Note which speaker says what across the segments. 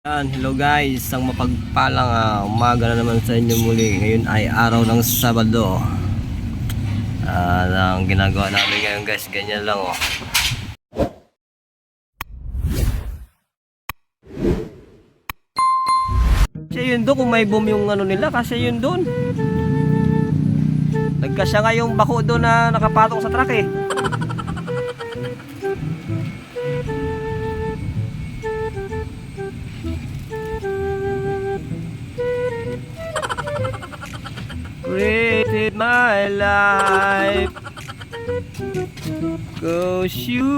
Speaker 1: Hello guys, isang mapagpalang umaga na naman sa inyo muli. Ngayon ay araw ng Sabado. Ang ginagawa namin ngayon guys, ganyan lang oh. Kasi yun doon, kung may boom yung ano nila, kasi yun doon. Nagkasya nga yung bako doon na nakapatong sa truck eh. Created my life, 'cause you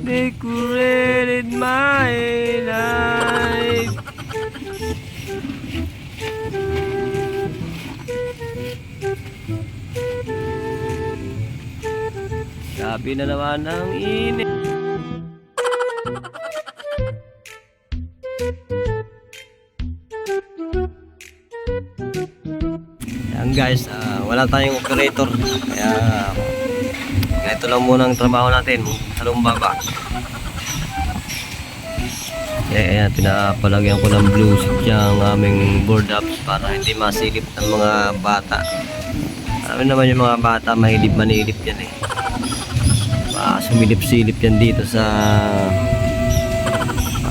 Speaker 1: decorated my life. Grabe na naman ang init. Yan guys, wala tayong operator, kaya ito lang muna ang trabaho natin sa lumbaba. Kaya pinapalagyan ko ng blue sheet yung aming board ups para hindi masilip ng mga bata. Alam naman yung mga bata manilip yan eh. Sumilip-silip yan dito sa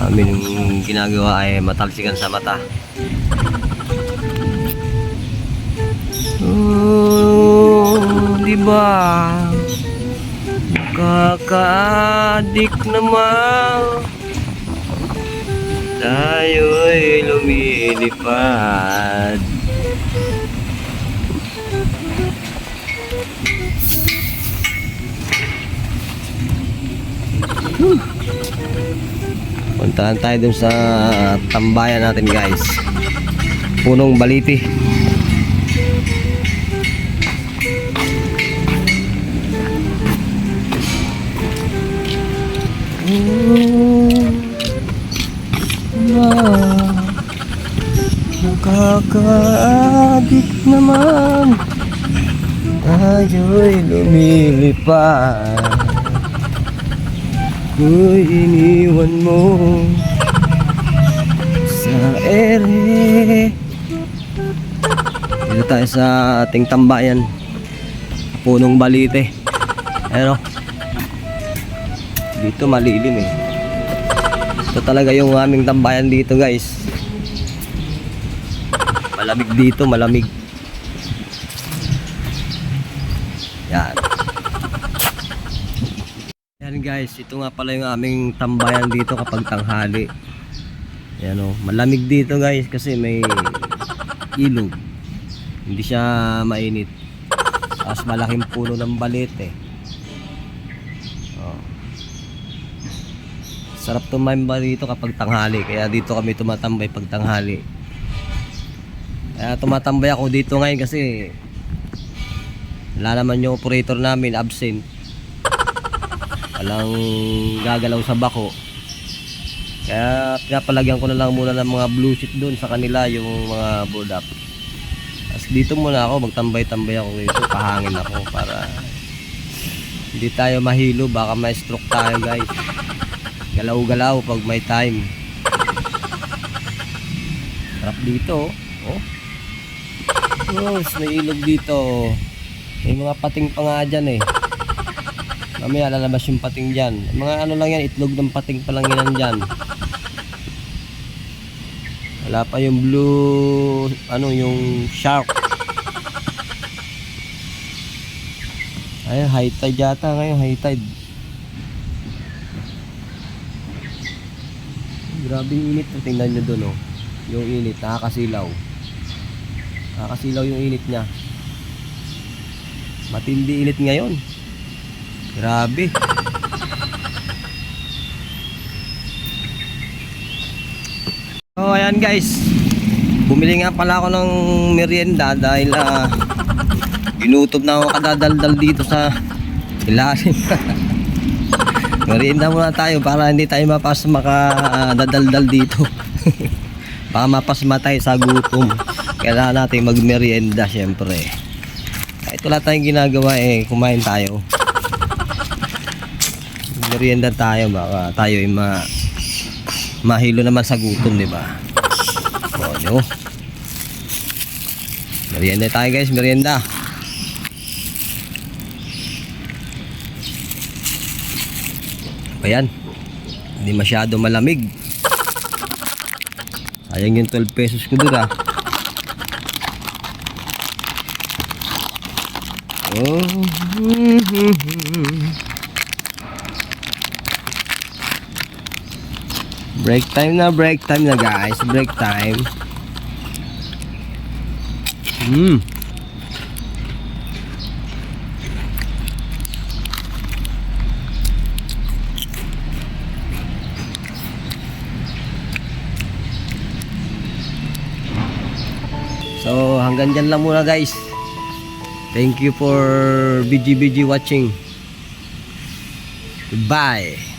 Speaker 1: aming ginagawa ay matalsikan sa mata. Diba? Kakaadik naman. Tayo'y lumilipad. Puntahan tayo dun sa tambayan natin guys. Punong Baliti. Nakakaadik naman. Tayo'y lumilipad. Ko'y iniwan mo sa ere. Dito tayo sa ating tambayan, Punong Balite. Pero dito malilim eh. Ito talaga yung aming tambayan dito guys. Malamig dito, malamig. Yan. Yan guys, ito nga pala yung aming tambayan dito kapag tanghali. Yan o, malamig dito guys kasi may ilog. Hindi siya mainit. Tapos malaking puno ng balete. Sarap tumamba dito kapag tanghali, kaya dito kami tumatambay pag tanghali. Kaya tumatambay ako dito ngayon kasi wala naman yung operator namin, absent. Walang gagalaw sa bako. Kaya pinapalagyan ko na lang muna ng mga blue sheet doon sa kanila, yung mga board up. Tapos dito muna ako, magtambay-tambay ako dito, pahangin ako para hindi tayo mahilo, baka may stroke tayo guys. Galaw-galaw pag may time. Sarap dito oh. Oh, may ilog dito. May mga pating pa nga dyan eh. Mamaya lalabas yung pating dyan. Mga ano lang yan, itlog ng pating pa lang yan dyan. Wala pa yung blue, ano yung shark. Ay, high tide yata ngayon, high tide. Grabe yung init, tingnan nyo doon oh. Yung init, nakakasilaw. Nakakasilaw yung init nya. Matindi init ngayon. Grabe. So ayan guys, bumili nga pala ako ng merienda dahil ginutom na ako kadadaldal dito sa ilalim. Merienda muna tayo para hindi tayo makadadaldal dito. Baka mapasmatay sa gutom. Kailangan natin magmerienda syempre. Ito lang tayong ginagawa eh, kumain tayo. Merienda tayo, baka tayo ay mahilo naman sa gutom, di ba? O, no? Merienda tayo guys, merienda. Ayan, hindi masyado malamig. Sayang yung 12 pesos ko doon Oh. Break time na guys, break time. So hanggang dyan lang muna guys. Thank you for BG watching. Goodbye.